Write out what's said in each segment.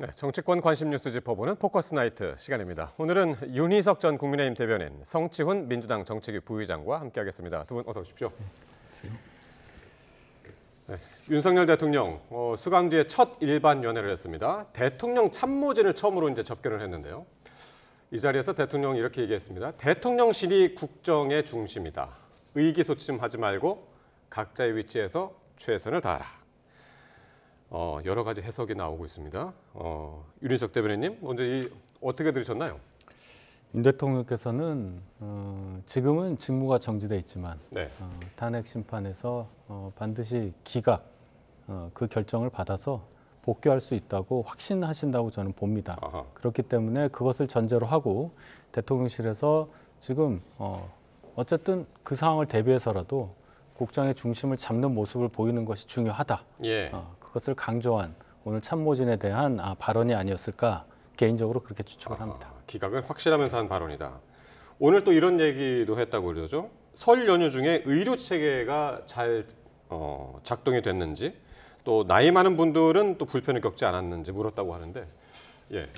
네, 정치권 관심 뉴스 짚어보는 포커스 나이트 시간입니다. 오늘은 윤희석 전 국민의힘 대변인, 성치훈 민주당 정책위 부의장과 함께하겠습니다. 두 분 어서 오십시오. 네, 윤석열 대통령 수감 뒤에 첫 일반 연회를 했습니다. 대통령 참모진을 처음으로 이제 접견을 했는데요. 이 자리에서 대통령이 이렇게 얘기했습니다. 대통령실이 국정의 중심이다. 의기소침하지 말고 각자의 위치에서 최선을 다하라. 여러 가지 해석이 나오고 있습니다. 윤희석 대변인님, 먼저 어떻게 들으셨나요? 윤 대통령께서는 지금은 직무가 정지돼 있지만 네. 탄핵 심판에서 반드시 기각 그 결정을 받아서 복귀할 수 있다고 확신하신다고 저는 봅니다. 아하. 그렇기 때문에 그것을 전제로 하고 대통령실에서 지금 어쨌든 그 상황을 대비해서라도 국정의 중심을 잡는 모습을 보이는 것이 중요하다. 예. 그것을 강조한 오늘 참모진에 대한 발언이 아니었을까 개인적으로 그렇게 추측을 합니다. 기각을 확실하면서 한 발언이다. 오늘 또 이런 얘기도 했다고 그러죠. 설 연휴 중에 의료 체계가 잘 작동이 됐는지, 또 나이 많은 분들은 또 불편을 겪지 않았는지 물었다고 하는데, 예,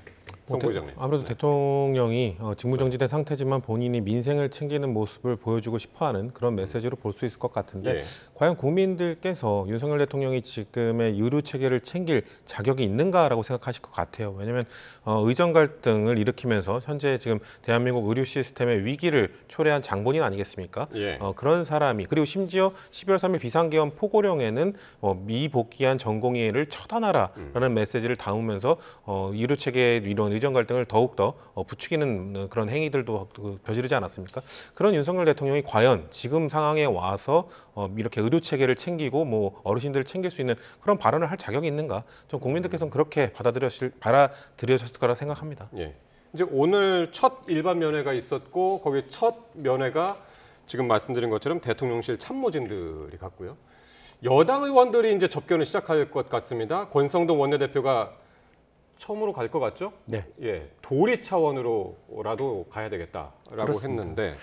성 부장님. 아무래도 대통령이 직무정지된 상태지만 본인이 민생을 챙기는 모습을 보여주고 싶어하는 그런 메시지로 볼 수 있을 것 같은데 예. 과연 국민들께서 윤석열 대통령이 지금의 의료 체계를 챙길 자격이 있는가라고 생각하실 것 같아요. 왜냐하면 의정 갈등을 일으키면서 현재 지금 대한민국 의료 시스템의 위기를 초래한 장본인 아니겠습니까? 예. 그런 사람이 그리고 심지어 12월 3일 비상계엄 포고령에는 미복귀한 전공의를 처단하라라는 메시지를 담으면서 의료 체계의 이런 의정 갈등을 더욱더 부추기는 그런 행위들도 저지르지 않았습니까? 그런 윤석열 대통령이 과연 지금 상황에 와서 이렇게 의료 체계를 챙기고 뭐 어르신들을 챙길 수 있는 그런 발언을 할 자격이 있는가? 좀 국민들께서는 그렇게 받아들였을 거라 생각합니다. 예. 이제 오늘 첫 일반 면회가 있었고 거기 첫 면회가 지금 말씀드린 것처럼 대통령실 참모진들이 갔고요. 여당 의원들이 이제 접견을 시작할 것 같습니다. 권성동 원내대표가 처음으로 갈 것 같죠? 네. 예, 도리 차원으로라도 가야 되겠다라고 그렇습니다. 했는데,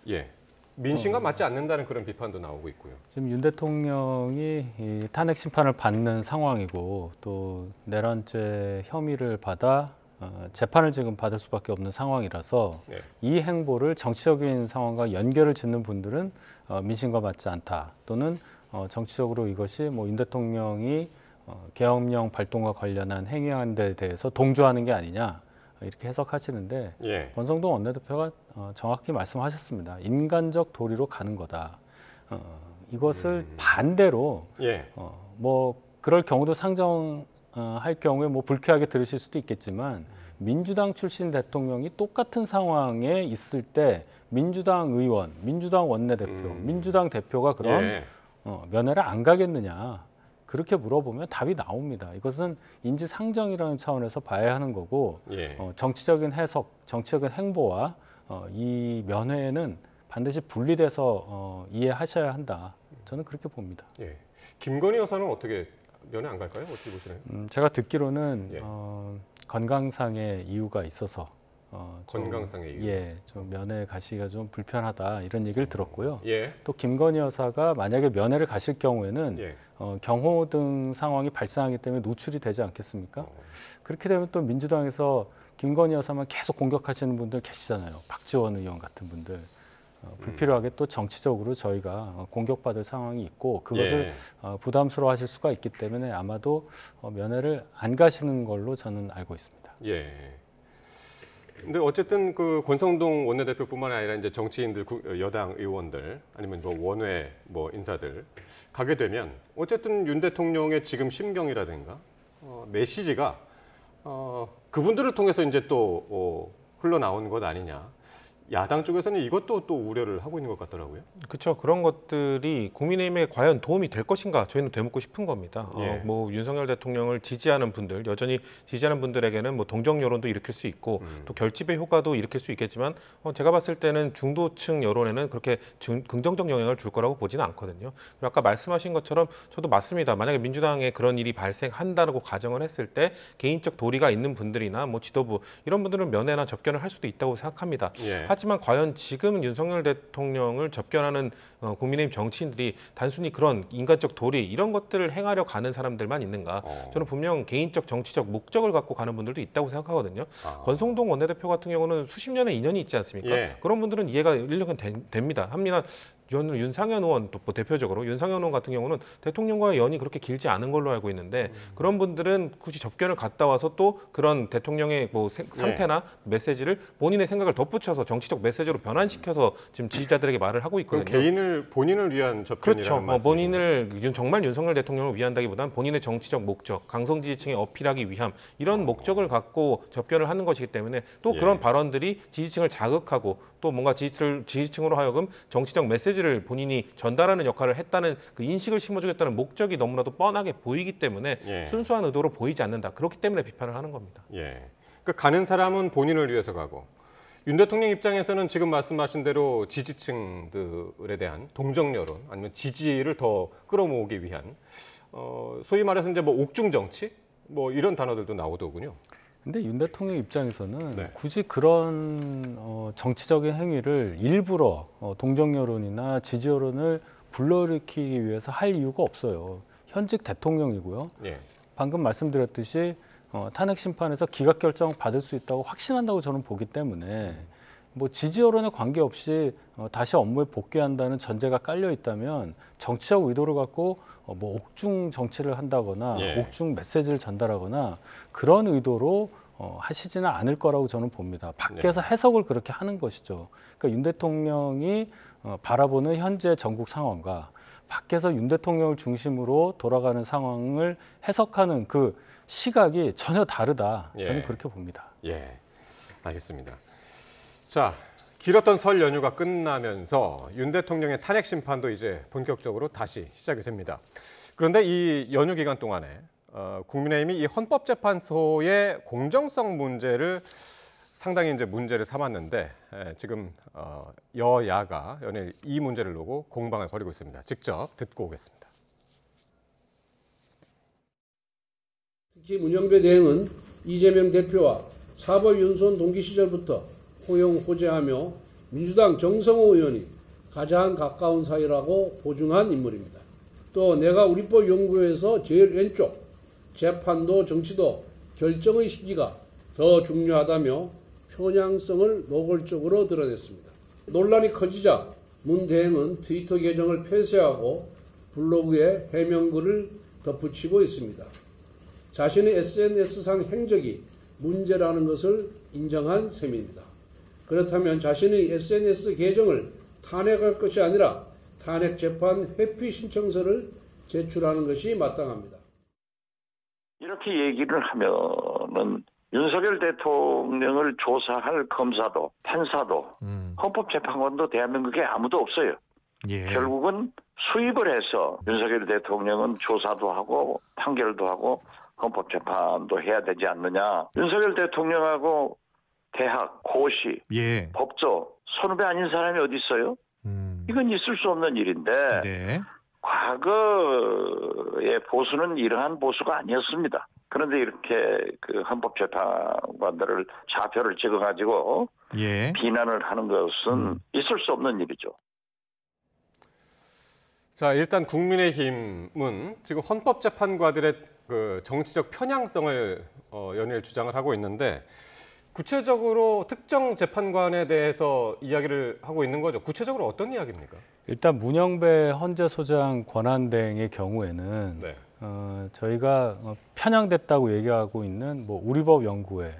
예, 민심과 맞지 않는다는 그런 비판도 나오고 있고요. 지금 윤 대통령이 이 탄핵 심판을 받는 상황이고 또 내란죄 혐의를 받아 재판을 지금 받을 수밖에 없는 상황이라서 네. 이 행보를 정치적인 상황과 연결을 짓는 분들은 민심과 맞지 않다 또는 정치적으로 이것이 뭐 윤 대통령이 계엄령 발동과 관련한 행위한 데 대해서 동조하는 게 아니냐 이렇게 해석하시는데 예. 권성동 원내대표가 정확히 말씀하셨습니다. 인간적 도리로 가는 거다. 이것을 반대로 예. 뭐 그럴 경우도 상정할 경우에 뭐 불쾌하게 들으실 수도 있겠지만 민주당 출신 대통령이 똑같은 상황에 있을 때 민주당 의원, 민주당 원내대표, 민주당 대표가 그런 예. 면회를 안 가겠느냐. 그렇게 물어보면 답이 나옵니다. 이것은 인지상정이라는 차원에서 봐야 하는 거고 예. 정치적인 해석, 정치적인 행보와 이 면회는 반드시 분리돼서 이해하셔야 한다. 저는 그렇게 봅니다. 예. 김건희 여사는 어떻게 면회 안 갈까요? 어떻게 보시나요? 제가 듣기로는 예. 건강상의 이유가 있어서 건강상의 이유. 예, 좀 면회 가시기가 좀 불편하다 이런 얘기를 들었고요. 예. 또 김건희 여사가 만약에 면회를 가실 경우에는 예. 경호등 상황이 발생하기 때문에 노출이 되지 않겠습니까? 그렇게 되면 또 민주당에서 김건희 여사만 계속 공격하시는 분들 계시잖아요. 박지원 의원 같은 분들. 불필요하게 또 정치적으로 저희가 공격받을 상황이 있고 그것을 부담스러워하실 수가 있기 때문에 아마도 면회를 안 가시는 걸로 저는 알고 있습니다. 예. 근데 어쨌든 그 권성동 원내대표뿐만 아니라 이제 정치인들, 여당 의원들 아니면 뭐 원외 뭐 인사들 가게 되면 어쨌든 윤 대통령의 지금 심경이라든가 메시지가 그분들을 통해서 이제 또 흘러나온 것 아니냐. 야당 쪽에서는 이것도 또 우려를 하고 있는 것 같더라고요. 그렇죠. 그런 것들이 국민의힘에 과연 도움이 될 것인가 저희는 되묻고 싶은 겁니다. 예. 뭐 윤석열 대통령을 지지하는 분들, 여전히 지지하는 분들에게는 뭐 동정 여론도 일으킬 수 있고 또 결집의 효과도 일으킬 수 있겠지만 제가 봤을 때는 중도층 여론에는 그렇게 긍정적 영향을 줄 거라고 보지는 않거든요. 그리고 아까 말씀하신 것처럼 저도 맞습니다. 만약에 민주당에 그런 일이 발생한다고 가정을 했을 때 개인적 도리가 있는 분들이나 뭐 지도부 이런 분들은 면회나 접견을 할 수도 있다고 생각합니다. 예. 하지만 과연 지금 윤석열 대통령을 접견하는 국민의힘 정치인들이 단순히 그런 인간적 도리 이런 것들을 행하려 가는 사람들만 있는가? 저는 분명 개인적 정치적 목적을 갖고 가는 분들도 있다고 생각하거든요. 권성동 원내대표 같은 경우는 수십 년의 인연이 있지 않습니까? 예. 그런 분들은 이해가 일력은 됩니다. 합니다. 윤상현 의원 또 대표적으로 윤상현 의원 같은 경우는 대통령과의 연이 그렇게 길지 않은 걸로 알고 있는데 그런 분들은 굳이 접견을 갔다 와서 또 그런 대통령의 뭐 상태나 메시지를 본인의 생각을 덧붙여서 정치적 메시지로 변환시켜서 지금 지지자들에게 말을 하고 그럼 있거든요. 본인을 위한 접견이라는 그렇죠. 말씀이죠. 본인을 정말 윤석열 대통령을 위한다기보다는 본인의 정치적 목적, 강성 지지층에 어필하기 위함 이런 목적을 갖고 접견을 하는 것이기 때문에 또 예. 그런 발언들이 지지층을 자극하고 또 뭔가 지지층으로 하여금 정치적 메시지를 본인이 전달하는 역할을 했다는 그 인식을 심어주겠다는 목적이 너무나도 뻔하게 보이기 때문에 예. 순수한 의도로 보이지 않는다. 그렇기 때문에 비판을 하는 겁니다. 예. 그러니까 가는 사람은 본인을 위해서 가고 윤 대통령 입장에서는 지금 말씀하신 대로 지지층들에 대한 동정 여론 아니면 지지를 더 끌어모으기 위한 소위 말해서 이제 뭐 옥중 정치 뭐 이런 단어들도 나오더군요. 근데 윤 대통령 입장에서는 네. 굳이 그런 정치적인 행위를 일부러 동정 여론이나 지지 여론을 불러일으키기 위해서 할 이유가 없어요. 현직 대통령이고요. 예. 방금 말씀드렸듯이 탄핵 심판에서 기각 결정 받을 수 있다고 확신한다고 저는 보기 때문에 뭐 지지 여론에 관계없이 다시 업무에 복귀한다는 전제가 깔려 있다면 정치적 의도를 갖고 뭐 옥중 정치를 한다거나 예. 옥중 메시지를 전달하거나 그런 의도로 하시지는 않을 거라고 저는 봅니다. 밖에서 해석을 그렇게 하는 것이죠. 그러니까 윤 대통령이 바라보는 현재 전국 상황과 밖에서 윤 대통령을 중심으로 돌아가는 상황을 해석하는 그 시각이 전혀 다르다. 저는 예. 그렇게 봅니다. 예. 알겠습니다. 자, 길었던 설 연휴가 끝나면서 윤 대통령의 탄핵 심판도 이제 본격적으로 다시 시작이 됩니다. 그런데 이 연휴 기간 동안에 국민의힘이 이 헌법재판소의 공정성 문제를 상당히 이제 문제를 삼았는데 지금 여야가 연일 이 문제를 놓고 공방을 벌이고 있습니다. 직접 듣고 오겠습니다. 특히 문영배 대행은 이재명 대표와 사법 연수원 동기 시절부터 호용 호재하며 민주당 정성호 의원이 가장 가까운 사이라고 보증한 인물입니다. 또 내가 우리법 연구에서 제일 왼쪽, 재판도 정치도 결정의 시기가 더 중요하다며 편향성을 노골적으로 드러냈습니다. 논란이 커지자 문 대행은 트위터 계정을 폐쇄하고 블로그에 해명글을 덧붙이고 있습니다. 자신의 SNS상 행적이 문제라는 것을 인정한 셈입니다. 그렇다면 자신의 SNS 계정을 탄핵할 것이 아니라 탄핵 재판 회피 신청서를 제출하는 것이 마땅합니다. 이렇게 얘기를 하면은 윤석열 대통령을 조사할 검사도 판사도 헌법재판관도 대한민국에 아무도 없어요. 예. 결국은 수입을 해서 윤석열 대통령은 조사도 하고 판결도 하고 헌법재판도 해야 되지 않느냐. 윤석열 대통령하고 대학, 고시, 예. 법조, 선후배 아닌 사람이 어디 있어요? 이건 있을 수 없는 일인데 네. 과거의 보수는 이러한 보수가 아니었습니다. 그런데 이렇게 그 헌법재판관들을 좌표를 찍어가지고 예. 비난을 하는 것은 있을 수 없는 일이죠. 자, 일단 국민의힘은 지금 헌법재판관들의 그 정치적 편향성을 연일 주장을 하고 있는데 구체적으로 특정 재판관에 대해서 이야기를 하고 있는 거죠. 구체적으로 어떤 이야기입니까? 일단 문영배 헌재소장 권한대행의 경우에는 네. 저희가 편향됐다고 얘기하고 있는 뭐 우리법 연구회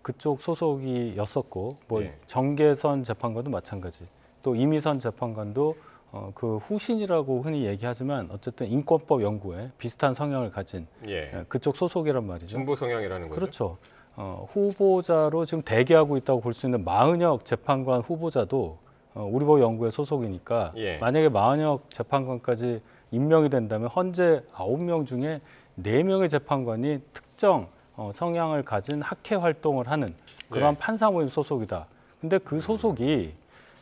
그쪽 소속이었었고 뭐 예. 정계선 재판관도 마찬가지 또 이미선 재판관도 그 후신이라고 흔히 얘기하지만 어쨌든 인권법 연구회 비슷한 성향을 가진 예. 그쪽 소속이란 말이죠. 진보 성향이라는 거죠. 그렇죠. 후보자로 지금 대기하고 있다고 볼 수 있는 마은혁 재판관 후보자도 우리법 연구회 소속이니까 예. 만약에 마은혁 재판관까지 임명이 된다면 헌재 9명 중에 4명의 재판관이 특정 성향을 가진 학회 활동을 하는 그러한 예. 판사 모임 소속이다. 근데 그 소속이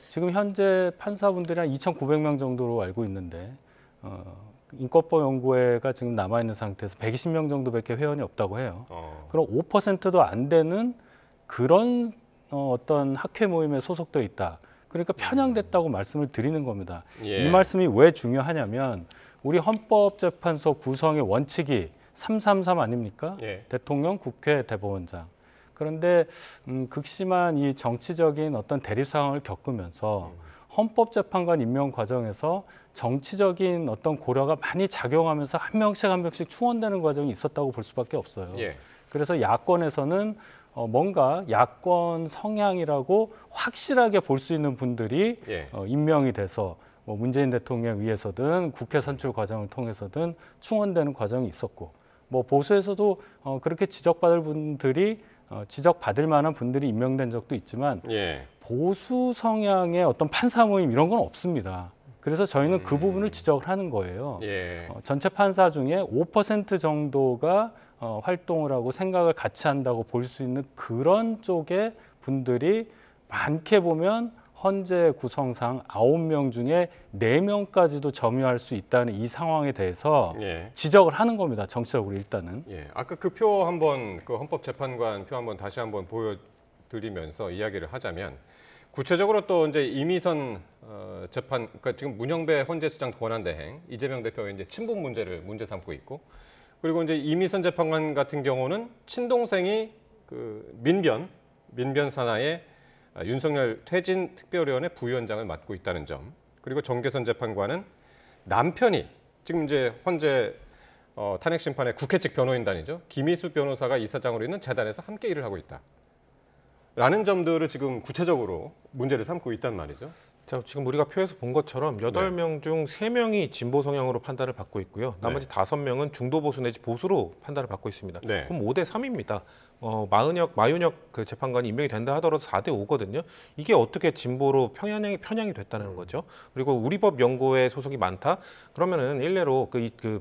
지금 현재 판사분들이 한 2,900명 정도로 알고 있는데 인권법 연구회가 지금 남아있는 상태에서 120명 정도밖에 회원이 없다고 해요. 그럼 5%도 안 되는 그런 어떤 학회 모임에 소속돼 있다. 그러니까 편향됐다고 말씀을 드리는 겁니다. 예. 이 말씀이 왜 중요하냐면 우리 헌법재판소 구성의 원칙이 333 아닙니까? 예. 대통령, 국회, 대법원장. 그런데 극심한 이 정치적인 어떤 대립 상황을 겪으면서 헌법재판관 임명 과정에서 정치적인 어떤 고려가 많이 작용하면서 한 명씩 충원되는 과정이 있었다고 볼 수밖에 없어요. 예. 그래서 야권에서는 뭔가 야권 성향이라고 확실하게 볼 수 있는 분들이 예. 임명이 돼서 뭐 문재인 대통령에 의해서든 국회 선출 과정을 통해서든 충원되는 과정이 있었고, 뭐 보수에서도 그렇게 지적받을 분들이 지적받을 만한 분들이 임명된 적도 있지만 예. 보수 성향의 어떤 판사 모임 이런 건 없습니다. 그래서 저희는 그 부분을 지적을 하는 거예요. 예. 전체 판사 중에 5% 정도가 활동을 하고 생각을 같이 한다고 볼 수 있는 그런 쪽의 분들이 많게 보면 헌재 구성상 9명 중에 4명까지도 점유할 수 있다는 이 상황에 대해서 예. 지적을 하는 겁니다. 정치적으로 일단은. 예. 아까 그 표 한번 그 헌법재판관 표 한번 다시 한번 보여드리면서 이야기를 하자면 구체적으로 또 이제 이미선 재판, 그러니까 지금 문영배 헌재수장 권한대행 이재명 대표가 이제 친분 문제를 문제 삼고 있고, 그리고 이제 이미선 재판관 같은 경우는 친동생이 그 민변 산하의 윤석열 퇴진 특별위원회 부위원장을 맡고 있다는 점, 그리고 정계선 재판관은 남편이 지금 이제 헌재 탄핵 심판의 국회 측 변호인단이죠. 김희수 변호사가 이사장으로 있는 재단에서 함께 일을 하고 있다. 라는 점들을 지금 구체적으로 문제를 삼고 있단 말이죠. 자, 지금 우리가 표에서 본 것처럼 8명 중 3명이 진보 성향으로 판단을 받고 있고요. 나머지 5명은 중도 보수 내지 보수로 판단을 받고 있습니다. 네. 그럼 5대 3입니다. 마윤혁 그 재판관이 임명이 된다 하더라도 4대 5거든요. 이게 어떻게 진보로 편향이 됐다는 거죠. 그리고 우리법 연구에 소속이 많다. 그러면은 일례로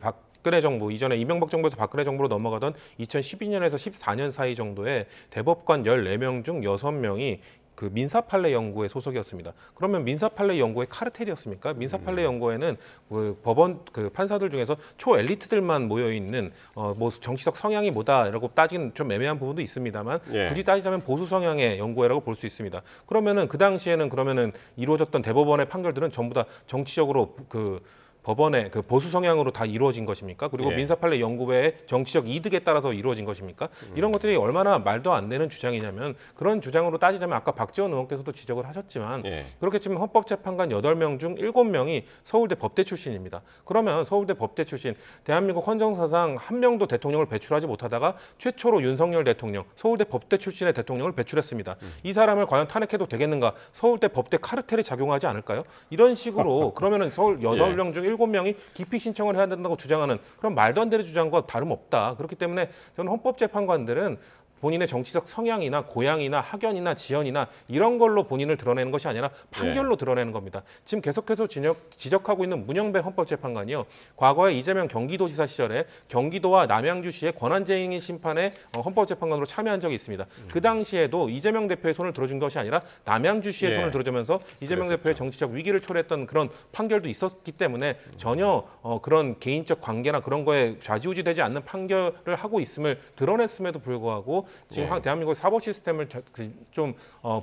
박근혜 정부 이전에 이명박 정부에서 박근혜 정부로 넘어가던 2012년에서 14년 사이 정도에 대법관 14명 중 6명이 그 민사판례 연구에 소속이었습니다. 그러면 민사판례 연구의 카르텔이었습니까? 민사판례 연구에는 그 법원 그 판사들 중에서 초엘리트들만 모여 있는 뭐 정치적 성향이 뭐다라고 따지는 좀 애매한 부분도 있습니다만 예. 굳이 따지자면 보수 성향의 연구회라고 볼 수 있습니다. 그러면은 그 당시에는 그러면은 이루어졌던 대법원의 판결들은 전부 다 정치적으로 그 법원의 그 보수 성향으로 다 이루어진 것입니까? 그리고 예. 민사판례 연구회의 정치적 이득에 따라서 이루어진 것입니까? 이런 것들이 얼마나 말도 안 되는 주장이냐면, 그런 주장으로 따지자면 아까 박지원 의원께서도 지적을 하셨지만 예. 그렇게 치면 헌법재판관 8명 중 7명이 서울대 법대 출신입니다. 그러면 서울대 법대 출신, 대한민국 헌정사상 한 명도 대통령을 배출하지 못하다가 최초로 윤석열 대통령, 서울대 법대 출신의 대통령을 배출했습니다. 이 사람을 과연 탄핵해도 되겠는가? 서울대 법대 카르텔이 작용하지 않을까요? 이런 식으로 그러면은 서울 8명 중 7명이 기피 신청을 해야 된다고 주장하는 그런 말도 안 되는 주장과 다름없다. 그렇기 때문에 저는 헌법재판관들은 본인의 정치적 성향이나 고향이나 학연이나 지연이나 이런 걸로 본인을 드러내는 것이 아니라 판결로 드러내는 겁니다. 지금 계속해서 지적하고 있는 문영배 헌법재판관이요. 과거에 이재명 경기도지사 시절에 경기도와 남양주시의 권한쟁의 심판에 헌법재판관으로 참여한 적이 있습니다. 그 당시에도 이재명 대표의 손을 들어준 것이 아니라 남양주시의 손을 들어주면서 이재명 대표의 정치적 위기를 초래했던 그런 판결도 있었기 때문에 전혀 그런 개인적 관계나 그런 거에 좌지우지되지 않는 판결을 하고 있음을 드러냈음에도 불구하고 지금 대한민국 사법 시스템을 좀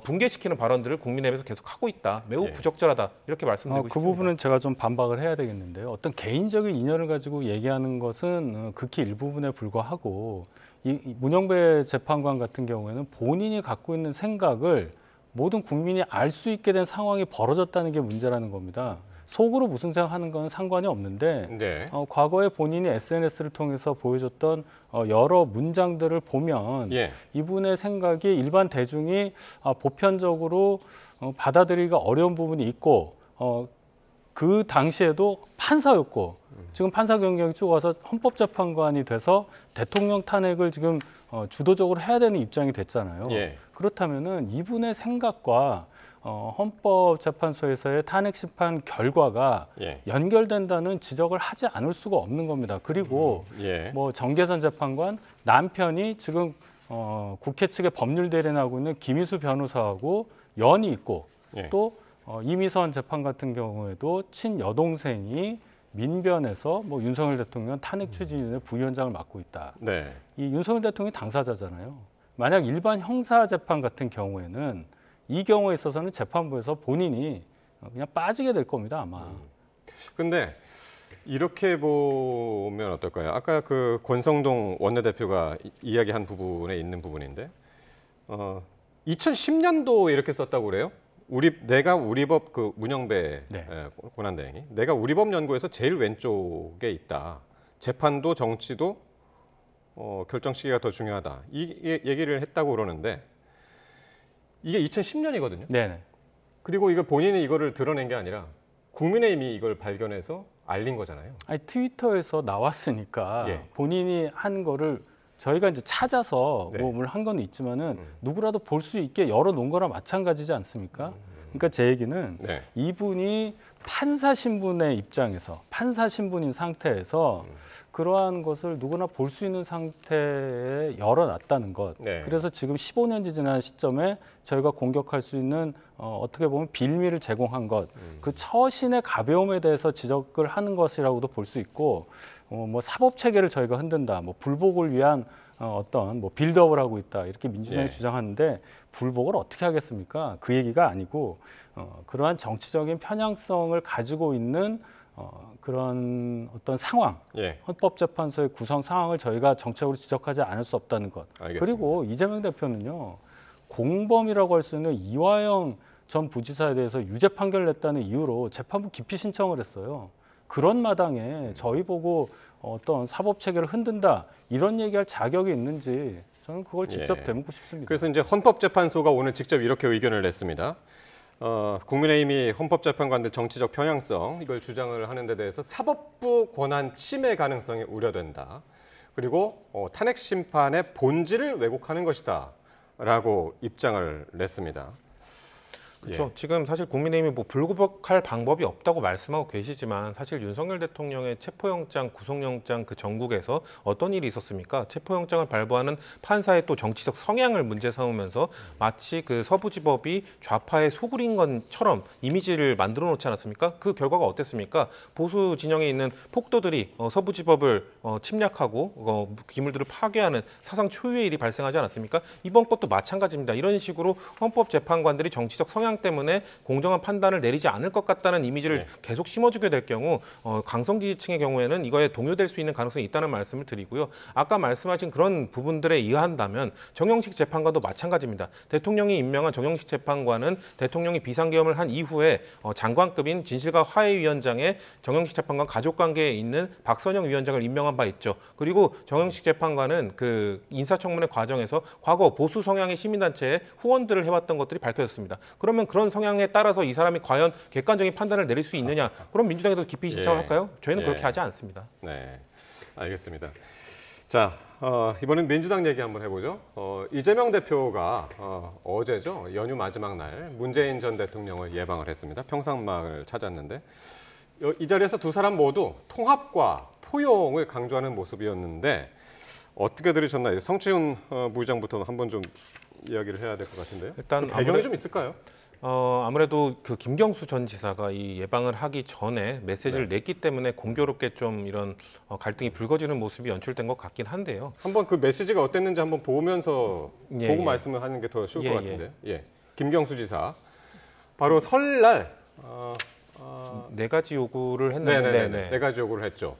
붕괴시키는 발언들을 국민의힘에서 계속 하고 있다. 매우 부적절하다. 이렇게 말씀드리고 그 싶습니다. 부분은 제가 좀 반박을 해야 되겠는데요. 어떤 개인적인 인연을 가지고 얘기하는 것은 극히 일부분에 불과하고, 이 문영배 재판관 같은 경우에는 본인이 갖고 있는 생각을 모든 국민이 알 수 있게 된 상황이 벌어졌다는 게 문제라는 겁니다. 속으로 무슨 생각하는 건 상관이 없는데 네. 과거에 본인이 SNS를 통해서 보여줬던 여러 문장들을 보면 예. 이분의 생각이 일반 대중이 보편적으로 받아들이기가 어려운 부분이 있고, 그 당시에도 판사였고 지금 판사 경력이 쭉 와서 헌법재판관이 돼서 대통령 탄핵을 지금 주도적으로 해야 되는 입장이 됐잖아요. 예. 그렇다면은 이분의 생각과 헌법재판소에서의 탄핵 심판 결과가 연결된다는 지적을 하지 않을 수가 없는 겁니다. 그리고 뭐 정계선 재판관 남편이 지금 국회 측의 법률 대리인하고 있는 김희수 변호사하고 연이 있고 또 이미선 재판 같은 경우에도 친여동생이 민변에서 뭐 윤석열 대통령 탄핵 추진위원회 부위원장을 맡고 있다. 이 윤석열 대통령이 당사자잖아요. 만약 일반 형사 재판 같은 경우에는 이 경우에 있어서는 재판부에서 본인이 그냥 빠지게 될 겁니다, 아마. 근데 이렇게 보면 어떨까요? 아까 그 권성동 원내대표가 이야기한 부분에 있는 부분인데 2010년도 이렇게 썼다고 그래요? 내가 우리법 그 문영배 네. 권한대행이 내가 우리법 연구에서 제일 왼쪽에 있다. 재판도 정치도 결정 시기가 더 중요하다. 이 얘기를 했다고 그러는데 이게 2010년이거든요. 네네. 그리고 이거 본인이 이거를 드러낸 게 아니라 국민의힘이 이걸 발견해서 알린 거잖아요. 아니 트위터에서 나왔으니까 예. 본인이 한 거를 저희가 이제 찾아서 네. 뭐 한 건 있지만은 누구라도 볼 수 있게 열어놓은 거나 마찬가지지 않습니까? 그러니까 제 얘기는 네. 이분이 판사 신분의 입장에서 판사 신분인 상태에서 그러한 것을 누구나 볼 수 있는 상태에 열어놨다는 것. 네. 그래서 지금 15년이 지난 시점에 저희가 공격할 수 있는 어떻게 보면 빌미를 제공한 것. 그 처신의 가벼움에 대해서 지적을 하는 것이라고도 볼 수 있고 뭐 사법 체계를 저희가 흔든다. 뭐 불복을 위한 어떤 뭐 빌드업을 하고 있다. 이렇게 민주당이 예. 주장하는데 불복을 어떻게 하겠습니까? 그 얘기가 아니고 그러한 정치적인 편향성을 가지고 있는 그런 어떤 상황, 예. 헌법재판소의 구성 상황을 저희가 정책으로 지적하지 않을 수 없다는 것. 알겠습니다. 그리고 이재명 대표는요, 공범이라고 할 수 있는 이화영 전 부지사에 대해서 유죄 판결을 냈다는 이유로 재판부 기피 신청을 했어요. 그런 마당에 저희 보고 어떤 사법 체계를 흔든다 이런 얘기할 자격이 있는지 저는 그걸 직접 예. 되묻고 싶습니다. 그래서 이제 헌법재판소가 오늘 직접 이렇게 의견을 냈습니다. 국민의힘이 헌법재판관들 정치적 편향성 이걸 주장을 하는 데 대해서 사법부 권한 침해 가능성이 우려된다. 그리고 탄핵 심판의 본질을 왜곡하는 것이다라고 입장을 냈습니다. 그렇죠. 지금 사실 국민의힘이 뭐 불구속할 방법이 없다고 말씀하고 계시지만 사실 윤석열 대통령의 체포영장, 구속영장 그 전국에서 어떤 일이 있었습니까? 체포영장을 발부하는 판사의 또 정치적 성향을 문제 삼으면서 마치 그 서부지법이 좌파의 소굴인 것처럼 이미지를 만들어 놓지 않았습니까? 그 결과가 어땠습니까? 보수 진영에 있는 폭도들이 서부지법을 침략하고 기물들을 파괴하는 사상 초유의 일이 발생하지 않았습니까? 이번 것도 마찬가지입니다. 이런 식으로 헌법재판관들이 정치적 성향 때문에 공정한 판단을 내리지 않을 것 같다는 이미지를 네. 계속 심어주게 될 경우 강성 지지층의 경우에는 이거에 동요될 수 있는 가능성이 있다는 말씀을 드리고요. 아까 말씀하신 그런 부분들에 의한다면 정영식 재판관도 마찬가지입니다. 대통령이 임명한 정영식 재판관은 대통령이 비상계엄을 한 이후에 장관급인 진실과 화해위원장에 정영식 재판관 가족관계에 있는 박선영 위원장을 임명한 바 있죠. 그리고 정영식 재판관은 그 인사청문회 과정에서 과거 보수 성향의 시민단체에 후원들을 해왔던 것들이 밝혀졌습니다. 그러면 그런 성향에 따라서 이 사람이 과연 객관적인 판단을 내릴 수 있느냐? 그럼 민주당에도 기피 신청할까요? 저희는 예. 그렇게 하지 않습니다. 네, 알겠습니다. 자, 이번엔 민주당 얘기 한번 해보죠. 이재명 대표가 어제죠, 연휴 마지막 날 문재인 전 대통령을 예방을 했습니다. 평상마을 찾았는데 이 자리에서 두 사람 모두 통합과 포용을 강조하는 모습이었는데 어떻게 들으셨나요? 성채훈 부의장부터 한번 좀 이야기를 해야 될 것 같은데요. 일단 배경이 좀 있을까요? 아무래도 그 김경수 전 지사가 이 예방을 하기 전에 메시지를 냈기 때문에 공교롭게 좀 이런 갈등이 불거지는 모습이 연출된 것 같긴 한데요. 한번 그 메시지가 어땠는지 한번 보면서 예, 보고 예. 말씀을 하는 게 더 쉬울 예, 것 같은데. 예. 김경수 지사. 바로 설날 네 가지 요구를 했는데 네네네. 네 가지 요구를 했죠.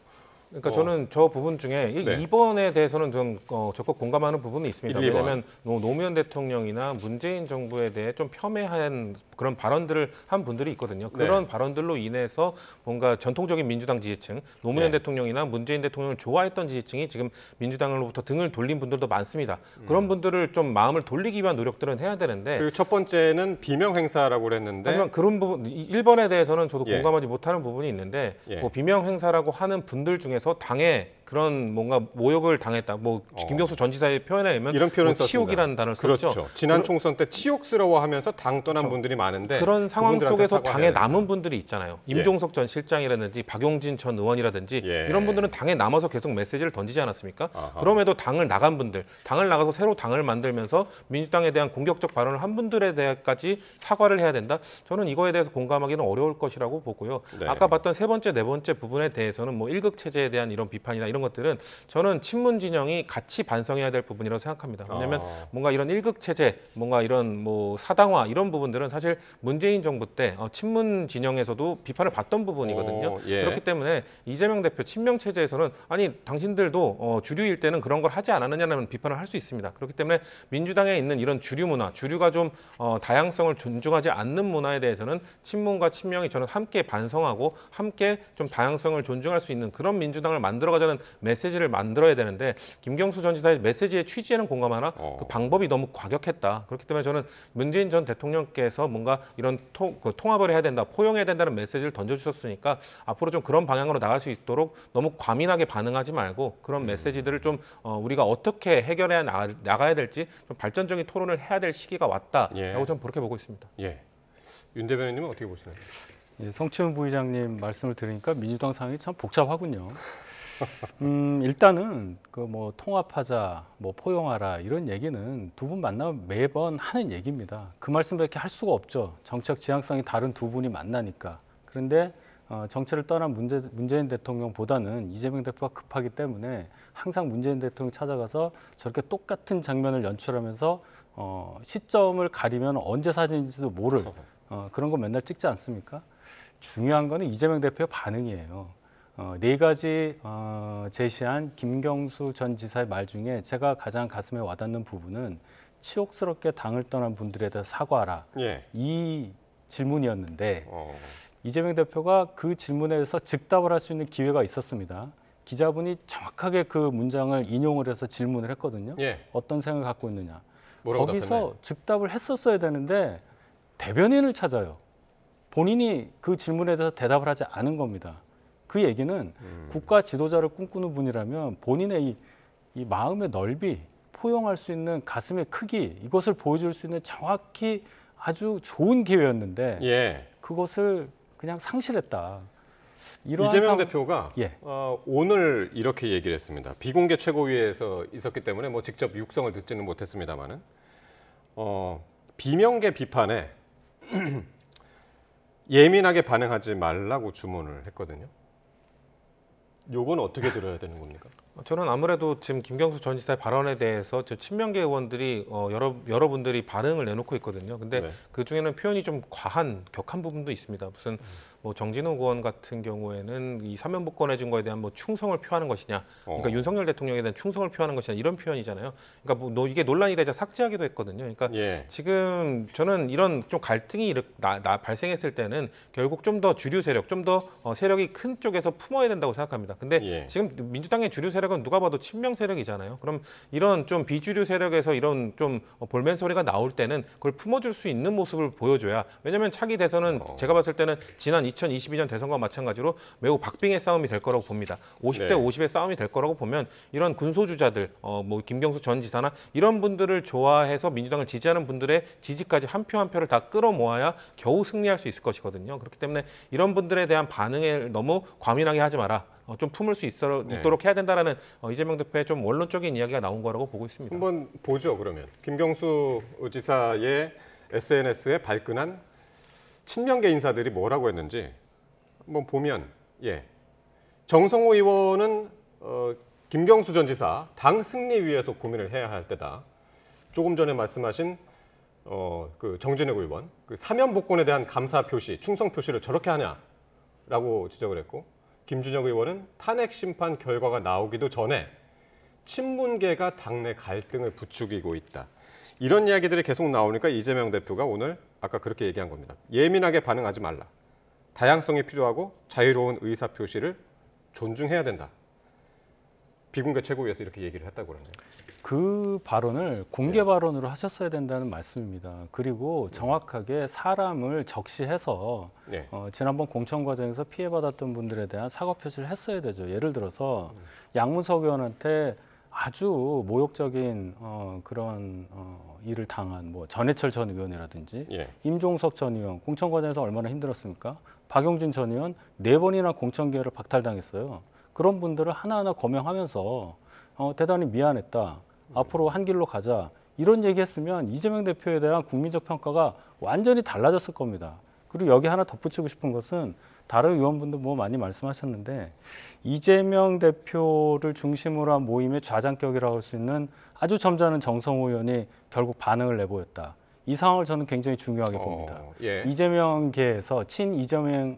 그러니까 저는 저 부분 중에 네. 2번에 대해서는 좀 적극 공감하는 부분이 있습니다. 1, 2번. 왜냐하면 노무현 대통령이나 문재인 정부에 대해 좀 폄훼한 그런 발언들을 한 분들이 있거든요. 그런 네. 발언들로 인해서 뭔가 전통적인 민주당 지지층, 노무현 네. 대통령이나 문재인 대통령을 좋아했던 지지층이 지금 민주당으로부터 등을 돌린 분들도 많습니다. 그런 분들을 좀 마음을 돌리기 위한 노력들은 해야 되는데 그리고 첫 번째는 비명 행사라고 그랬는데 하지만 그런 부분 1번에 대해서는 저도 예. 공감하지 못하는 부분이 있는데 예. 뭐 비명 행사라고 하는 분들 중에서 당에 그런 뭔가 모욕을 당했다. 뭐 김경수 전 지사의 표현에 의하면 이런 표현을 뭐 썼습니다. 치욕이라는 단어를 썼죠. 그렇죠. 지난 총선 때 치욕스러워하면서 당 떠난 그렇죠. 분들이 많은데 그런 상황 그분들한테 속에서 사과해야 당에 된다. 남은 분들이 있잖아요. 임종석 전 실장이라든지 박용진 전 의원이라든지 예. 이런 분들은 당에 남아서 계속 메시지를 던지지 않았습니까? 아하. 그럼에도 당을 나간 분들, 당을 나가서 새로 당을 만들면서 민주당에 대한 공격적 발언을 한 분들에 대해까지 사과를 해야 된다. 저는 이거에 대해서 공감하기는 어려울 것이라고 보고요. 네. 아까 봤던 세 번째, 네 번째 부분에 대해서는 뭐 일극 체제에 대한 이런 비판이나 이런 이런 것들은 저는 친문 진영이 같이 반성해야 될 부분이라고 생각합니다. 왜냐하면 뭔가 이런 일극 체제, 뭔가 이런 뭐 사당화 이런 부분들은 사실 문재인 정부 때 친문 진영에서도 비판을 받던 부분이거든요. 예. 그렇기 때문에 이재명 대표 친명 체제에서는 아니 당신들도 주류일 때는 그런 걸 하지 않았느냐는 비판을 할 수 있습니다. 그렇기 때문에 민주당에 있는 이런 주류 문화, 주류가 좀 다양성을 존중하지 않는 문화에 대해서는 친문과 친명이 저는 함께 반성하고 함께 좀 다양성을 존중할 수 있는 그런 민주당을 만들어가자는 메시지를 만들어야 되는데 김경수 전 지사의 메시지의 취지에는 공감하나 그 방법이 너무 과격했다. 그렇기 때문에 저는 문재인 전 대통령께서 뭔가 이런 통합을 해야 된다, 포용해야 된다는 메시지를 던져주셨으니까 앞으로 좀 그런 방향으로 나갈 수 있도록 너무 과민하게 반응하지 말고 그런 메시지들을 좀 우리가 어떻게 해결해 나가야 될지 좀 발전적인 토론을 해야 될 시기가 왔다라고 예. 저는 그렇게 보고 있습니다. 예. 윤 대변인님은 어떻게 보시나요? 예, 성추현 부의장님 말씀을 들으니까 민주당 상황이 참 복잡하군요. 일단은 그 뭐 통합하자, 뭐 포용하라 이런 얘기는 두 분 만나면 매번 하는 얘기입니다. 그 말씀밖에 할 수가 없죠. 정책 지향성이 다른 두 분이 만나니까. 그런데 정체를 떠난 문재인 대통령보다는 이재명 대표가 급하기 때문에 항상 문재인 대통령이 찾아가서 저렇게 똑같은 장면을 연출하면서 시점을 가리면 언제 사진인지도 모를 그런 거 맨날 찍지 않습니까? 중요한 거는 이재명 대표의 반응이에요. 네 가지 제시한 김경수 전 지사의 말 중에 제가 가장 가슴에 와닿는 부분은 치욕스럽게 당을 떠난 분들에 대해 사과하라. 예. 이 질문이었는데 이재명 대표가 그 질문에 대해서 즉답을 할 수 있는 기회가 있었습니다. 기자분이 정확하게 그 문장을 인용을 해서 질문을 했거든요. 예. 어떤 생각을 갖고 있느냐. 뭐라고 거기서 답했나요? 즉답을 했었어야 되는데 대변인을 찾아요. 본인이 그 질문에 대해서 대답을 하지 않은 겁니다. 그 얘기는 국가 지도자를 꿈꾸는 분이라면 본인의 이 마음의 넓이, 포용할 수 있는 가슴의 크기 이것을 보여줄 수 있는 정확히 아주 좋은 기회였는데 예. 그것을 그냥 상실했다. 이재명 대표가 예. 오늘 이렇게 얘기를 했습니다. 비공개 최고위에서 있었기 때문에 뭐 직접 육성을 듣지는 못했습니다만은 비명계 비판에 예민하게 반응하지 말라고 주문을 했거든요. 요건 어떻게 들어야 되는 겁니까? 저는 아무래도 지금 김경수 전 지사의 발언에 대해서 저 친명계 의원들이 여러분들이 반응을 내놓고 있거든요. 근데 네. 그 중에는 표현이 좀 격한 부분도 있습니다. 무슨 뭐 정진욱 의원 같은 경우에는 이 사면 복권해 준 거에 대한 뭐 충성을 표하는 것이냐, 그러니까 윤석열 대통령에 대한 충성을 표하는 것이냐 이런 표현이잖아요. 그러니까 뭐 이게 논란이 되자 삭제하기도 했거든요. 그러니까 예. 지금 저는 이런 좀 갈등이 발생했을 때는 결국 좀 더 주류 세력, 좀 더 세력이 큰 쪽에서 품어야 된다고 생각합니다. 근데 예. 지금 민주당의 주류 세력은 누가 봐도 친명 세력이잖아요. 그럼 이런 좀 비주류 세력에서 이런 좀 볼멘 소리가 나올 때는 그걸 품어줄 수 있는 모습을 보여줘야. 왜냐하면 차기 대선은 제가 봤을 때는 지난 2022년 대선과 마찬가지로 매우 박빙의 싸움이 될 거라고 봅니다. 50대 네. 50의 싸움이 될 거라고 보면 이런 군소주자들, 뭐 김경수 전 지사나 이런 분들을 좋아해서 민주당을 지지하는 분들의 지지까지 한 표 한 표를 다 끌어모아야 겨우 승리할 수 있을 것이거든요. 그렇기 때문에 이런 분들에 대한 반응을 너무 과민하게 하지 마라. 좀 품을 수 있도록 해야 된다라는 이재명 대표의 좀 원론적인 이야기가 나온 거라고 보고 있습니다. 한번 보죠. 그러면 김경수 지사의 SNS에 발끈한 친명계 인사들이 뭐라고 했는지 한번 보면 정성호 의원은 김경수 전 지사 당 승리 위해서 고민을 해야 할 때다. 조금 전에 말씀하신 그 정진욱 의원 그 사면 복권에 대한 감사 표시, 충성 표시를 저렇게 하냐라고 지적을 했고 김준혁 의원은 탄핵 심판 결과가 나오기도 전에 친문계가 당내 갈등을 부추기고 있다. 이런 이야기들이 계속 나오니까 이재명 대표가 오늘 아까 그렇게 얘기한 겁니다. 예민하게 반응하지 말라. 다양성이 필요하고 자유로운 의사 표시를 존중해야 된다. 비공개 최고위에서 이렇게 얘기를 했다고 그러네요. 그 발언을 공개 발언으로 하셨어야 된다는 말씀입니다. 그리고 정확하게 사람을 적시해서 지난번 공천 과정에서 피해받았던 분들에 대한 사과 표시를 했어야 되죠. 예를 들어서 양문석 의원한테 아주 모욕적인 그런 일을 당한 뭐 전해철 전 의원이라든지 임종석 전 의원 공천 과정에서 얼마나 힘들었습니까? 박용진 전 의원 4번이나 공천 기회를 박탈당했어요. 그런 분들을 하나하나 거명하면서 대단히 미안했다. 앞으로 한 길로 가자. 이런 얘기했으면 이재명 대표에 대한 국민적 평가가 완전히 달라졌을 겁니다. 그리고 여기 하나 덧붙이고 싶은 것은 다른 의원분들 뭐 많이 말씀하셨는데 이재명 대표를 중심으로 한 모임의 좌장격이라고 할 수 있는 아주 점잖은 정성호 의원이 결국 반응을 내보였다. 이 상황을 저는 굉장히 중요하게 봅니다. 예. 이재명계에서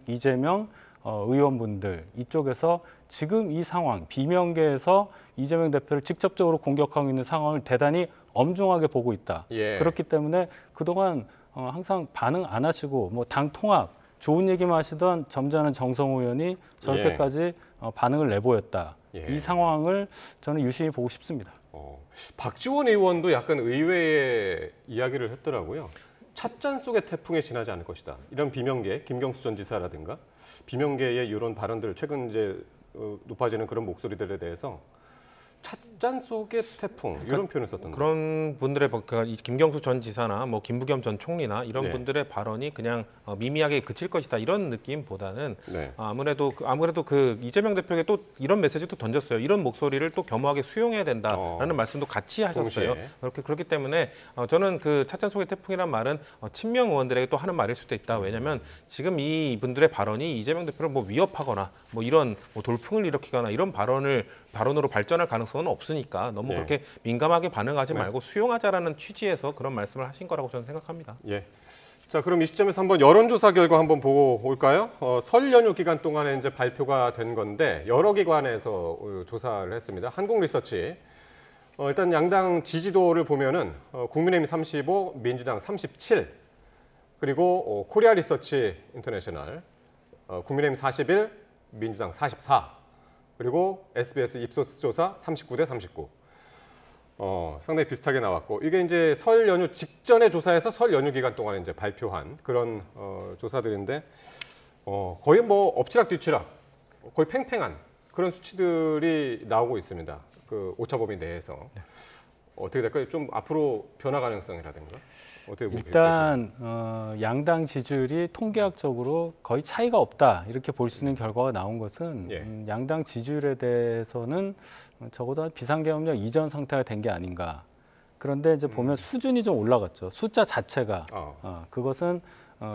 이재명 의원분들 이쪽에서 지금 이 상황 비명계에서 이재명 대표를 직접적으로 공격하고 있는 상황을 대단히 엄중하게 보고 있다. 예. 그렇기 때문에 그동안 항상 반응 안 하시고 뭐 당 통합 좋은 얘기만 하시던 점잖은 정성호 의원이 저렇게까지 반응을 내보였다. 예. 이 상황을 저는 유심히 보고 싶습니다. 박지원 의원도 약간 의외의 이야기를 했더라고요. 찻잔 속의 태풍에 지나지 않을 것이다. 이런 비명계, 김경수 전 지사라든가 비명계의 이런 발언들 최근 이제 높아지는 그런 목소리들에 대해서 찻잔 속의 태풍 이런 표현을 썼던데. 그런 분들의 그러니까 이 김경수 전 지사나 뭐 김부겸 전 총리나 이런 네. 분들의 발언이 그냥 미미하게 그칠 것이다 이런 느낌보다는 네. 아무래도 그 이재명 대표에게 또 이런 메시지도 던졌어요. 이런 목소리를 또 겸허하게 수용해야 된다라는 말씀도 같이 하셨어요. 동시에. 그렇기 때문에 저는 그 찻잔 속의 태풍이란 말은 친명 의원들에게 또 하는 말일 수도 있다. 왜냐하면 지금 이 분들의 발언이 이재명 대표를 뭐 위협하거나 뭐 이런 뭐 돌풍을 일으키거나 이런 발언으로 발전할 가능성은 없으니까 너무 네. 그렇게 민감하게 반응하지 네. 말고 수용하자라는 취지에서 그런 말씀을 하신 거라고 저는 생각합니다. 예. 자, 그럼 이 시점에서 한번 여론조사 결과 한번 보고 올까요? 설 연휴 기간 동안에 이제 발표가 된 건데 여러 기관에서 조사를 했습니다. 한국리서치. 일단 양당 지지도를 보면은 국민의힘 35, 민주당 37, 그리고 코리아 리서치 인터내셔널 국민의힘 41, 민주당 44, 그리고 SBS 입소스 조사 39대 39. 상당히 비슷하게 나왔고 이게 이제 설 연휴 직전에 조사해서 설 연휴 기간 동안에 이제 발표한 그런 조사들인데 거의 뭐 엎치락뒤치락 거의 팽팽한 그런 수치들이 나오고 있습니다. 그 오차범위 내에서 어떻게 될까요? 좀 앞으로 변화 가능성이라든가 어떻게 보세요? 일단 양당 지지율이 통계학적으로 거의 차이가 없다 이렇게 볼 수 있는 결과가 나온 것은 예. 양당 지지율에 대해서는 적어도 한 비상계엄령 이전 상태가 된 게 아닌가. 그런데 이제 보면 수준이 좀 올라갔죠. 숫자 자체가 그것은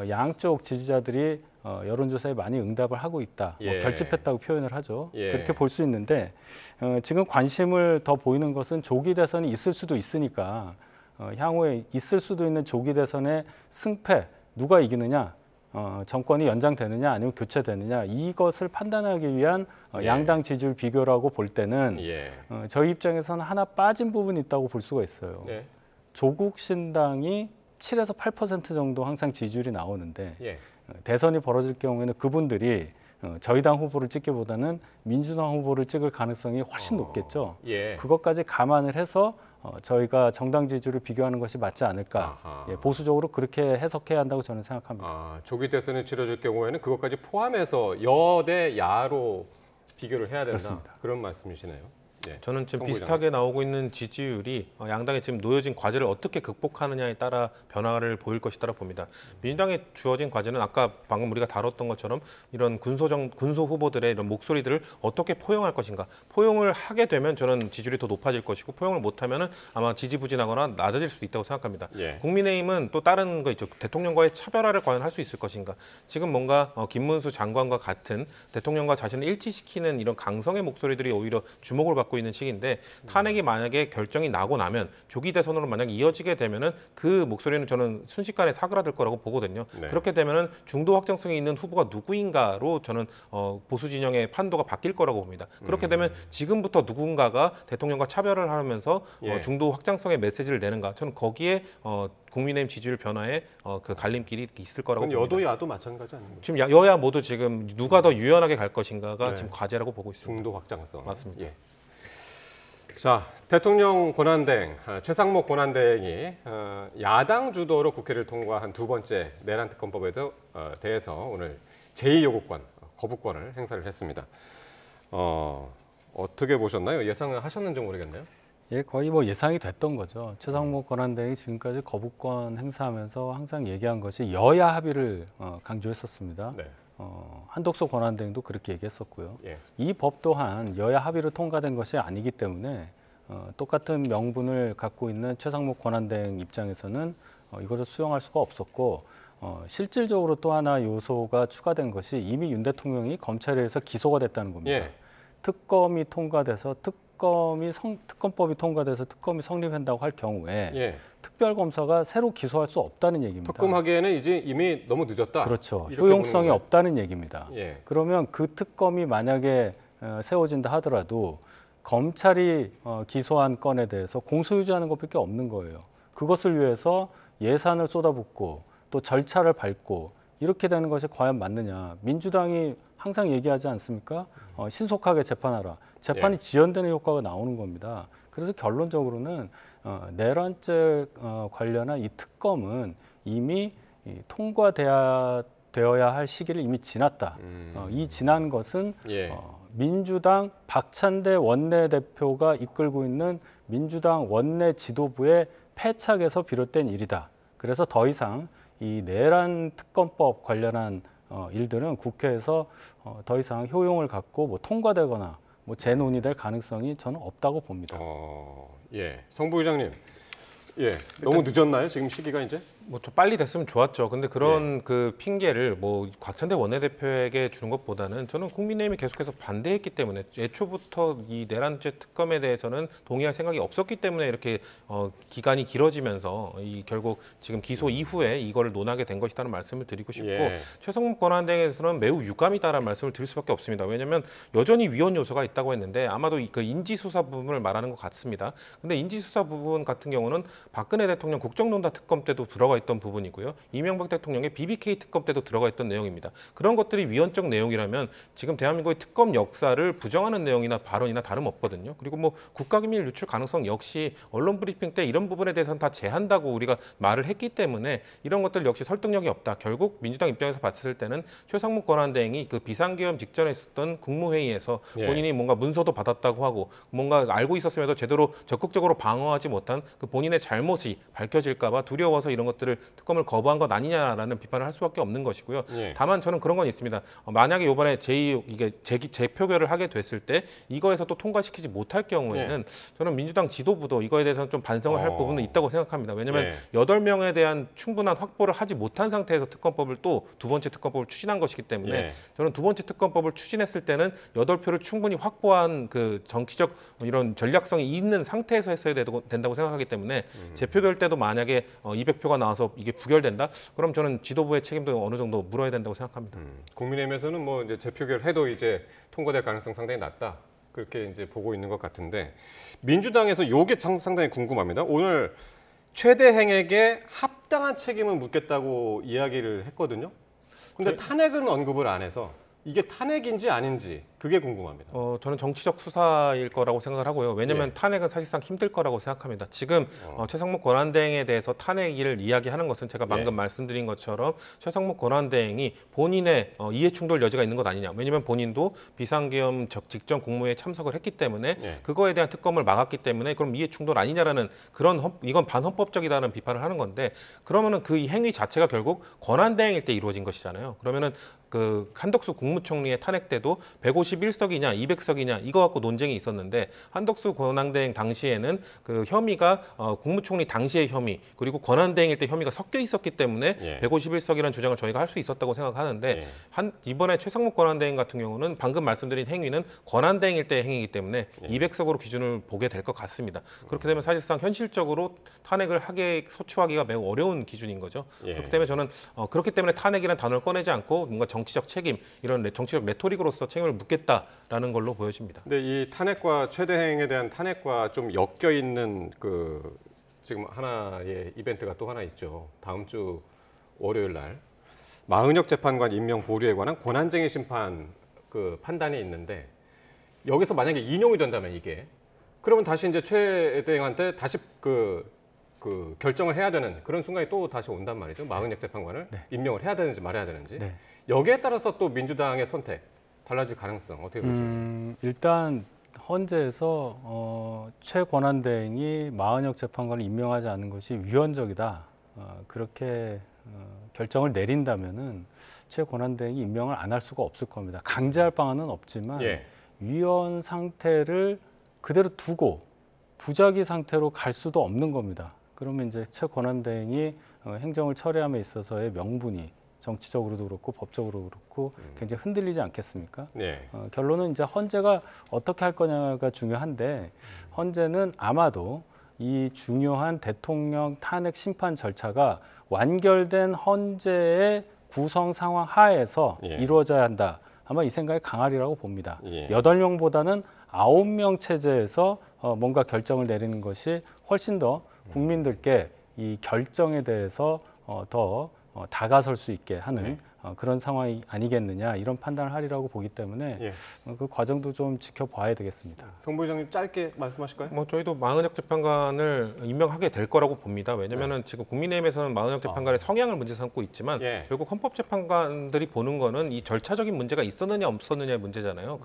양쪽 지지자들이 여론조사에 많이 응답을 하고 있다. 예. 결집했다고 표현을 하죠. 예. 그렇게 볼 수 있는데 지금 관심을 더 보이는 것은 조기 대선이 있을 수도 있으니까 향후에 있을 수도 있는 조기 대선의 승패 누가 이기느냐, 정권이 연장되느냐 아니면 교체되느냐 이것을 판단하기 위한 예. 양당 지지율 비교라고 볼 때는 예. 저희 입장에서는 하나 빠진 부분이 있다고 볼 수가 있어요. 예. 조국 신당이 7에서 8% 정도 항상 지지율이 나오는데 예. 대선이 벌어질 경우에는 그분들이 저희 당 후보를 찍기보다는 민주당 후보를 찍을 가능성이 훨씬 높겠죠. 예. 그것까지 감안을 해서 저희가 정당 지지율을 비교하는 것이 맞지 않을까. 아하. 예, 보수적으로 그렇게 해석해야 한다고 저는 생각합니다. 조기 대선이 치러질 경우에는 그것까지 포함해서 여대 야로 비교를 해야 된다. 그렇습니다. 그런 말씀이시네요. 예. 저는 지금 성부 비슷하게 나오고 있는 지지율이 양당에 지금 놓여진 과제를 어떻게 극복하느냐에 따라 변화를 보일 것이라고 봅니다. 민주당에 주어진 과제는 아까 방금 우리가 다뤘던 것처럼 이런 군소 후보들의 이런 목소리들을 어떻게 포용할 것인가. 포용을 하게 되면 저는 지지율이 더 높아질 것이고 포용을 못하면은 아마 지지부진하거나 낮아질 수도 있다고 생각합니다. 예. 국민의힘은 또 다른 거 있죠. 대통령과의 차별화를 과연 할 수 있을 것인가. 지금 뭔가 김문수 장관과 같은 대통령과 자신을 일치시키는 이런 강성의 목소리들이 오히려 주목을 받고 있는 시기인데 탄핵이 만약에 결정이 나고 나면 조기 대선으로 만약 이어지게 되면은 그 목소리는 저는 순식간에 사그라들 거라고 보거든요. 네. 그렇게 되면은 중도 확장성이 있는 후보가 누구인가로 저는 보수 진영의 판도가 바뀔 거라고 봅니다. 그렇게 되면 지금부터 누군가가 대통령과 차별을 하면서 예. 중도 확장성의 메시지를 내는가? 저는 거기에 국민의힘 지지율 변화에 그 갈림길이 있을 거라고 그건 봅니다. 여도 야도 마찬가지 아닙니까? 지금 여야 모두 지금 누가 더 유연하게 갈 것인가가 네. 지금 과제라고 보고 있습니다. 중도 확장성. 맞습니다. 예. 자, 대통령 권한대행, 최상목 권한대행이 야당 주도로 국회를 통과한 두 번째 내란 특검법에 대해서 오늘 제2요구권, 거부권을 행사를 했습니다. 어떻게 보셨나요? 예상을 하셨는지 모르겠네요. 예, 거의 뭐 예상이 됐던 거죠. 최상목 권한대행이 지금까지 거부권 행사하면서 항상 얘기한 것이 여야 합의를 강조했었습니다. 네. 한독수 권한대행도 그렇게 얘기했었고요. 예. 이 법 또한 여야 합의로 통과된 것이 아니기 때문에 똑같은 명분을 갖고 있는 최상목 권한대행 입장에서는 이것을 수용할 수가 없었고 실질적으로 또 하나 요소가 추가된 것이 이미 윤 대통령이 검찰에 의해서 기소가 됐다는 겁니다. 예. 특검이 통과돼서 특검법이 통과돼서 특검이 성립한다고 할 경우에 예. 특별검사가 새로 기소할 수 없다는 얘기입니다. 특검하기에는 이제 이미 너무 늦었다. 그렇죠. 이렇게 효용성이 보는 거예요. 없다는 얘기입니다. 예. 그러면 그 특검이 만약에 세워진다 하더라도 검찰이 기소한 건에 대해서 공소유지하는 것밖에 없는 거예요. 그것을 위해서 예산을 쏟아붓고 또 절차를 밟고 이렇게 되는 것이 과연 맞느냐. 민주당이 항상 얘기하지 않습니까? 신속하게 재판하라. 재판이 예. 지연되는 효과가 나오는 겁니다. 그래서 결론적으로는 내란죄 관련한 이 특검은 이미 통과되어야 할 시기를 이미 지났다. 이 지난 것은 예. 민주당 박찬대 원내대표가 이끌고 있는 민주당 원내 지도부의 패착에서 비롯된 일이다. 그래서 더 이상 이 내란 특검법 관련한 일들은 국회에서 더 이상 효용을 갖고 뭐 통과되거나 뭐 재논의될 가능성이 저는 없다고 봅니다. 예. 성 부의장님. 예. 너무 늦었나요? 지금 시기가 이제? 뭐 좀 빨리 됐으면 좋았죠. 근데 그런 그 핑계를 뭐 곽찬대 원내대표에게 주는 것보다는 저는 국민의힘이 계속해서 반대했기 때문에 애초부터 이 내란죄 특검에 대해서는 동의할 생각이 없었기 때문에 이렇게 기간이 길어지면서 이 결국 지금 기소 이후에 이거를 논하게 된 것이라는 말씀을 드리고 싶고 예. 최성목 권한대행에서는 매우 유감이다라는 말씀을 드릴 수밖에 없습니다. 왜냐하면 여전히 위헌 요소가 있다고 했는데 아마도 그 인지수사 부분을 말하는 것 같습니다. 근데 인지수사 부분 같은 경우는 박근혜 대통령 국정농단 특검 때도 들어가 있던 부분이고요. 이명박 대통령의 BBK 특검 때도 들어가 있던 내용입니다. 그런 것들이 위헌적 내용이라면 지금 대한민국의 특검 역사를 부정하는 내용이나 발언이나 다름없거든요. 그리고 뭐 국가기밀 유출 가능성 역시 언론 브리핑 때 이런 부분에 대해서는 다 제한다고 우리가 말을 했기 때문에 이런 것들 역시 설득력이 없다. 결국 민주당 입장에서 봤을 때는 최상목 권한대행이 그 비상계엄 직전에 있었던 국무회의에서 예. 본인이 뭔가 문서도 받았다고 하고 뭔가 알고 있었음에도 제대로 적극적으로 방어하지 못한 그 본인의 잘못이 밝혀질까 봐 두려워서 이런 것들을 특검을 거부한 것 아니냐라는 비판을 할 수밖에 없는 것이고요. 예. 다만 저는 그런 건 있습니다. 만약에 이번에 이게 재표결을 하게 됐을 때 이거에서 또 통과시키지 못할 경우에는 저는 민주당 지도부도 이거에 대해서는 좀 반성을 할 부분은 있다고 생각합니다. 왜냐하면 8명에 대한 충분한 확보를 하지 못한 상태에서 특검법을 또 두 번째 특검법을 추진한 것이기 때문에 예. 저는 두 번째 특검법을 추진했을 때는 8표를 충분히 확보한 그 정치적 이런 전략성이 있는 상태에서 했어야 된다고 생각하기 때문에 재표결 때도 만약에 200표가 나와서 이게 부결된다? 그럼 저는 지도부의 책임도 어느 정도 물어야 된다고 생각합니다. 국민의힘에서는 뭐 이제 재표결 해도 이제 통과될 가능성 상당히 낮다. 그렇게 이제 보고 있는 것 같은데 민주당에서 요게 상당히 궁금합니다. 오늘 최대행에게 합당한 책임을 묻겠다고 이야기를 했거든요. 근데 탄핵은 언급을 안 해서 이게 탄핵인지 아닌지 그게 궁금합니다. 저는 정치적 수사일 거라고 생각을 하고요. 왜냐하면 탄핵은 사실상 힘들 거라고 생각합니다. 지금 최상목 권한대행에 대해서 탄핵을 이야기하는 것은 제가 방금 말씀드린 것처럼 최상목 권한대행이 본인의 이해충돌 여지가 있는 것 아니냐. 왜냐하면 본인도 비상계엄 직전 국무회의에 참석을 했기 때문에 그거에 대한 특검을 막았기 때문에 그럼 이해충돌 아니냐라는 이건 반헌법적이다는 비판을 하는 건데 그러면은 그 행위 자체가 결국 권한대행일 때 이루어진 것이잖아요. 그러면은 그 한덕수 국무총리의 탄핵 때도 151석이냐 200석이냐 이거 갖고 논쟁이 있었는데 한덕수 권한대행 당시에는 그 혐의가 국무총리 당시의 혐의 그리고 권한대행일 때 혐의가 섞여 있었기 때문에 151석이라는 주장을 저희가 할 수 있었다고 생각하는데 이번에 최상목 권한대행 같은 경우는 방금 말씀드린 행위는 권한대행일 때의 행위이기 때문에 200석으로 기준을 보게 될 것 같습니다. 그렇게 되면 사실상 현실적으로 탄핵을 소추하기가 매우 어려운 기준인 거죠. 그렇기 때문에 저는 그렇기 때문에 탄핵이라는 단어를 꺼내지 않고 뭔가 정치적 책임, 이런 정치적 레토릭으로서 책임을 묻겠다라는 걸로 보여집니다. 근데 이 탄핵과 최대행에 대한 탄핵과 좀 엮여 있는 그 지금 하나의 이벤트가 또 하나 있죠. 다음 주 월요일 날 마은혁 재판관 임명 보류에 관한 권한쟁의 심판 그 판단이 있는데 여기서 만약에 인용이 된다면 이게 그러면 다시 이제 최대행한테 다시 그 결정을 해야 되는 그런 순간이 또 다시 온단 말이죠. 마은혁 재판관을 임명을 해야 되는지 말아야 되는지. 여기에 따라서 또 민주당의 선택 달라질 가능성 어떻게 보십니까? 일단 헌재에서 최 권한대행이 마은혁 재판관을 임명하지 않는 것이 위헌적이다. 그렇게 결정을 내린다면은 최 권한대행이 임명을 안 할 수가 없을 겁니다. 강제할 방안은 없지만 위헌 상태를 그대로 두고 부작위 상태로 갈 수도 없는 겁니다. 그러면 이제 최권한대행이 행정을 처리함에 있어서의 명분이 정치적으로도 그렇고 법적으로도 그렇고 굉장히 흔들리지 않겠습니까? 네. 결론은 이제 헌재가 어떻게 할 거냐가 중요한데 헌재는 아마도 이 중요한 대통령 탄핵 심판 절차가 완결된 헌재의 구성 상황 하에서 예. 이루어져야 한다. 아마 이 생각이 강하리라고 봅니다. 예. 8명보다는 9명 체제에서 뭔가 결정을 내리는 것이 훨씬 더 국민들께 이 결정에 대해서 더 다가설 수 있게 하는 그런 상황이 아니겠느냐 이런 판단을 하리라고 보기 때문에 예. 그 과정도 좀 지켜봐야 되겠습니다. 송 부의장님 짧게 말씀하실까요? 뭐 저희도 마은혁 재판관을 임명하게 될 거라고 봅니다. 왜냐하면 지금 국민의힘에서는 마은혁 재판관의 성향을 문제 삼고 있지만 예. 결국 헌법재판관들이 보는 거는 이 절차적인 문제가 있었느냐 없었느냐의 문제잖아요.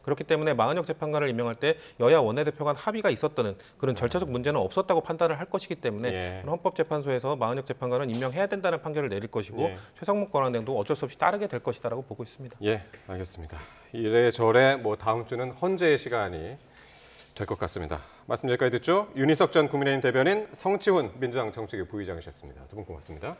그렇기 때문에 마은혁 재판관을 임명할 때 여야 원내대표 간 합의가 있었다는 그런 절차적 문제는 없었다고 판단을 할 것이기 때문에 예. 헌법재판소에서 마은혁 재판관은 임명해야 된다는 판결을 내릴 것이고 예. 최상목 권한대행도 어쩔 수 없이 따르게 될 것이다라고 보고 있습니다. 예, 알겠습니다. 이래저래 뭐 다음 주는 헌재의 시간이 될 것 같습니다. 말씀 여기까지 듣죠. 윤희석 전 국민의힘 대변인, 성치훈 민주당 정책위 부의장이셨습니다. 두 분 고맙습니다.